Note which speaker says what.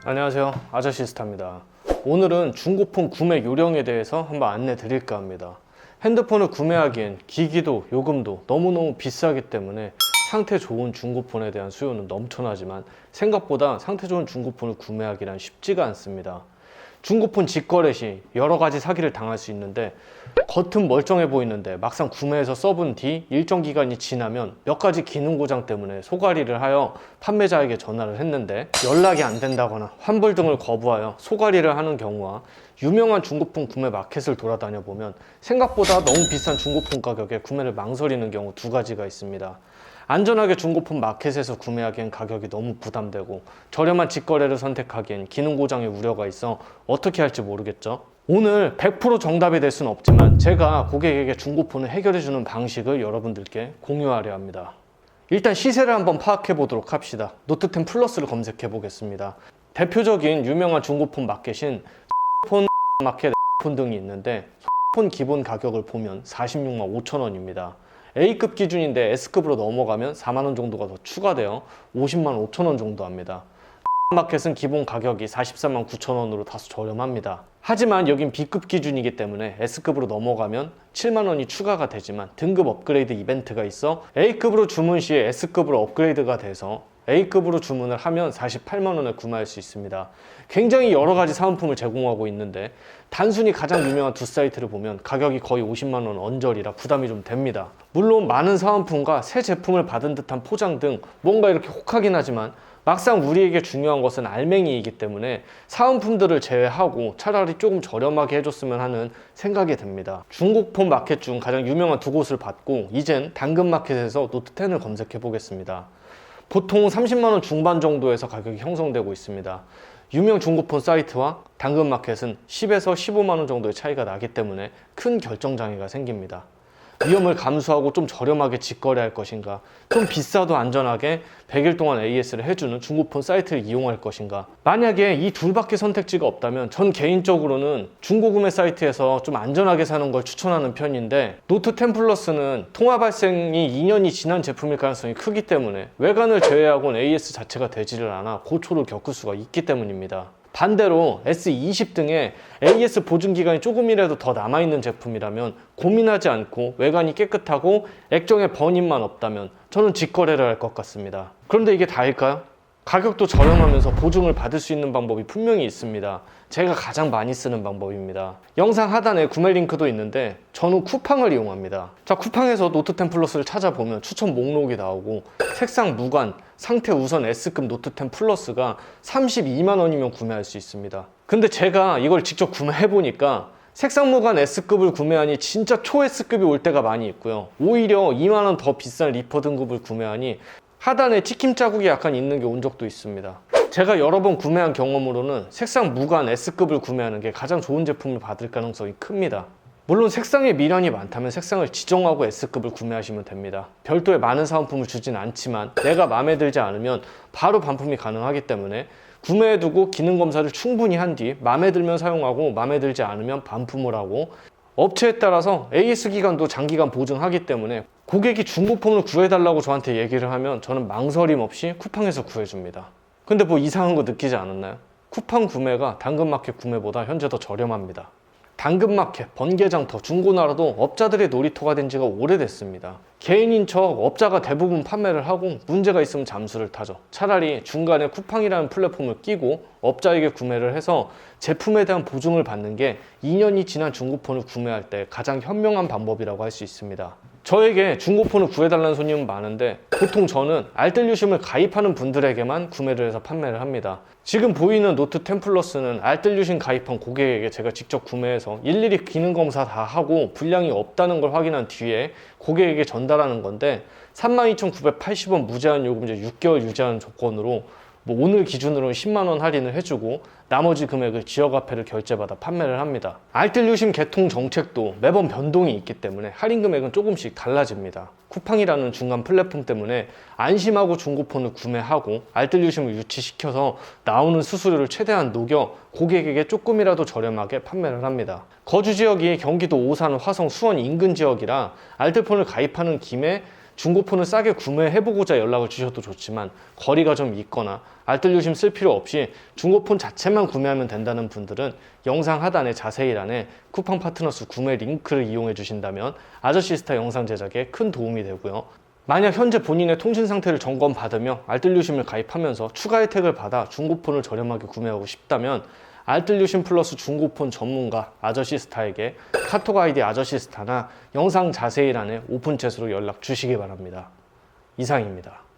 Speaker 1: 안녕하세요, 아저씨스타입니다. 오늘은 중고폰 구매 요령에 대해서 한번 안내 드릴까 합니다. 핸드폰을 구매하기엔 기기도 요금도 너무너무 비싸기 때문에 상태 좋은 중고폰에 대한 수요는 넘쳐나지만 생각보다 상태 좋은 중고폰을 구매하기란 쉽지가 않습니다. 중고폰 직거래 시 여러 가지 사기를 당할 수 있는데 겉은 멀쩡해 보이는데 막상 구매해서 써본 뒤 일정 기간이 지나면 몇 가지 기능 고장 때문에 소가리를 하여 판매자에게 전화를 했는데 연락이 안 된다거나 환불 등을 거부하여 소가리를 하는 경우와 유명한 중고폰 구매 마켓을 돌아다녀 보면 생각보다 너무 비싼 중고폰 가격에 구매를 망설이는 경우 두 가지가 있습니다. 안전하게 중고폰 마켓에서 구매하기엔 가격이 너무 부담되고 저렴한 직거래를 선택하기엔 기능 고장의 우려가 있어 어떻게 할지 모르겠죠. 오늘 100% 정답이 될 수는 없지만 제가 고객에게 중고폰을 해결해주는 방식을 여러분들께 공유하려 합니다. 일단 시세를 한번 파악해 보도록 합시다. 노트10 플러스를 검색해 보겠습니다. 대표적인 유명한 중고폰 마켓인 폰 마켓 폰 등이 있는데 폰 기본 가격을 보면 46만 5천 원입니다. A급 기준인데 S급으로 넘어가면 4만원 정도가 더 추가되어 50만 5천 원 정도 합니다. 마켓은 기본 가격이 44만 9천 원으로 다소 저렴합니다. 하지만 여긴 B급 기준이기 때문에 S급으로 넘어가면 7만 원이 추가가 되지만 등급 업그레이드 이벤트가 있어 A급으로 주문 시에 S급으로 업그레이드가 돼서 A급으로 주문을 하면 48만 원에 구매할 수 있습니다. 굉장히 여러 가지 사은품을 제공하고 있는데 단순히 가장 유명한 두 사이트를 보면 가격이 거의 50만 원 언저리라 부담이 좀 됩니다. 물론 많은 사은품과 새 제품을 받은 듯한 포장 등 뭔가 이렇게 혹하긴 하지만 막상 우리에게 중요한 것은 알맹이이기 때문에 사은품들을 제외하고 차라리 조금 저렴하게 해줬으면 하는 생각이 듭니다. 중고폰 마켓 중 가장 유명한 두 곳을 봤고 이젠 당근마켓에서 노트10을 검색해 보겠습니다. 보통 30만원 중반 정도에서 가격이 형성되고 있습니다. 유명 중고폰 사이트와 당근마켓은 10에서 15만원 정도의 차이가 나기 때문에 큰 결정장애가 생깁니다. 위험을 감수하고 좀 저렴하게 직거래할 것인가, 좀 비싸도 안전하게 100일 동안 AS를 해주는 중고폰 사이트를 이용할 것인가. 만약에 이 둘밖에 선택지가 없다면 전 개인적으로는 중고구매 사이트에서 좀 안전하게 사는 걸 추천하는 편인데 노트10 플러스는 통화 발생이 2년이 지난 제품일 가능성이 크기 때문에 외관을 제외하고는 AS 자체가 되지를 않아 고초를 겪을 수가 있기 때문입니다. 반대로 S20 등의 AS 보증기간이 조금이라도 더 남아있는 제품이라면 고민하지 않고 외관이 깨끗하고 액정에 번임만 없다면 저는 직거래를 할 것 같습니다. 그런데 이게 다일까요? 가격도 저렴하면서 보증을 받을 수 있는 방법이 분명히 있습니다. 제가 가장 많이 쓰는 방법입니다. 영상 하단에 구매 링크도 있는데 저는 쿠팡을 이용합니다. 자, 쿠팡에서 노트10 플러스를 찾아보면 추천 목록이 나오고 색상 무관, 상태 우선 S급 노트10 플러스가 32만 원이면 구매할 수 있습니다. 근데 제가 이걸 직접 구매해보니까 색상 무관 S급을 구매하니 진짜 초 S급이 올 때가 많이 있고요. 오히려 2만 원 더 비싼 리퍼 등급을 구매하니 하단에 찍힘 자국이 약간 있는 게 온 적도 있습니다. 제가 여러 번 구매한 경험으로는 색상 무관 S급을 구매하는 게 가장 좋은 제품을 받을 가능성이 큽니다. 물론 색상에 미련이 많다면 색상을 지정하고 S급을 구매하시면 됩니다. 별도의 많은 사은품을 주진 않지만 내가 마음에 들지 않으면 바로 반품이 가능하기 때문에 구매해두고 기능 검사를 충분히 한 뒤 마음에 들면 사용하고 마음에 들지 않으면 반품을 하고 업체에 따라서 AS 기간도 장기간 보증하기 때문에 고객이 중고폰을 구해달라고 저한테 얘기를 하면 저는 망설임 없이 쿠팡에서 구해줍니다. 근데 뭐 이상한 거 느끼지 않았나요? 쿠팡 구매가 당근마켓 구매보다 현재 더 저렴합니다. 당근마켓, 번개장터, 중고나라도 업자들의 놀이터가 된 지가 오래됐습니다. 개인인 척 업자가 대부분 판매를 하고 문제가 있으면 잠수를 타죠. 차라리 중간에 쿠팡이라는 플랫폼을 끼고 업자에게 구매를 해서 제품에 대한 보증을 받는 게 2년이 지난 중고폰을 구매할 때 가장 현명한 방법이라고 할 수 있습니다. 저에게 중고폰을 구해달라는 손님은 많은데 보통 저는 알뜰유심을 가입하는 분들에게만 구매를 해서 판매를 합니다. 지금 보이는 노트10 플러스는 알뜰유심 가입한 고객에게 제가 직접 구매해서 일일이 기능 검사 다 하고 불량이 없다는 걸 확인한 뒤에 고객에게 전달하는 건데 32,980원 무제한 요금제 6개월 유지하는 조건으로 오늘 기준으로는 10만원 할인을 해주고 나머지 금액을 지역화폐를 결제받아 판매를 합니다. 알뜰유심 개통 정책도 매번 변동이 있기 때문에 할인 금액은 조금씩 달라집니다. 쿠팡이라는 중간 플랫폼 때문에 안심하고 중고폰을 구매하고 알뜰유심을 유치시켜서 나오는 수수료를 최대한 녹여 고객에게 조금이라도 저렴하게 판매를 합니다. 거주 지역이 경기도 오산, 화성, 수원 인근 지역이라 알뜰폰을 가입하는 김에 중고폰을 싸게 구매해보고자 연락을 주셔도 좋지만 거리가 좀 있거나 알뜰요심 쓸 필요 없이 중고폰 자체만 구매하면 된다는 분들은 영상 하단의 자세히란에 쿠팡 파트너스 구매 링크를 이용해 주신다면 아저씨스타 영상 제작에 큰 도움이 되고요. 만약 현재 본인의 통신 상태를 점검받으며 알뜰요심을 가입하면서 추가 혜택을 받아 중고폰을 저렴하게 구매하고 싶다면 알뜰요심 플러스 중고폰 전문가 아저씨스타에게 카톡 아이디 아저씨스타나 영상 자세히란에 오픈챗으로 연락 주시기 바랍니다. 이상입니다.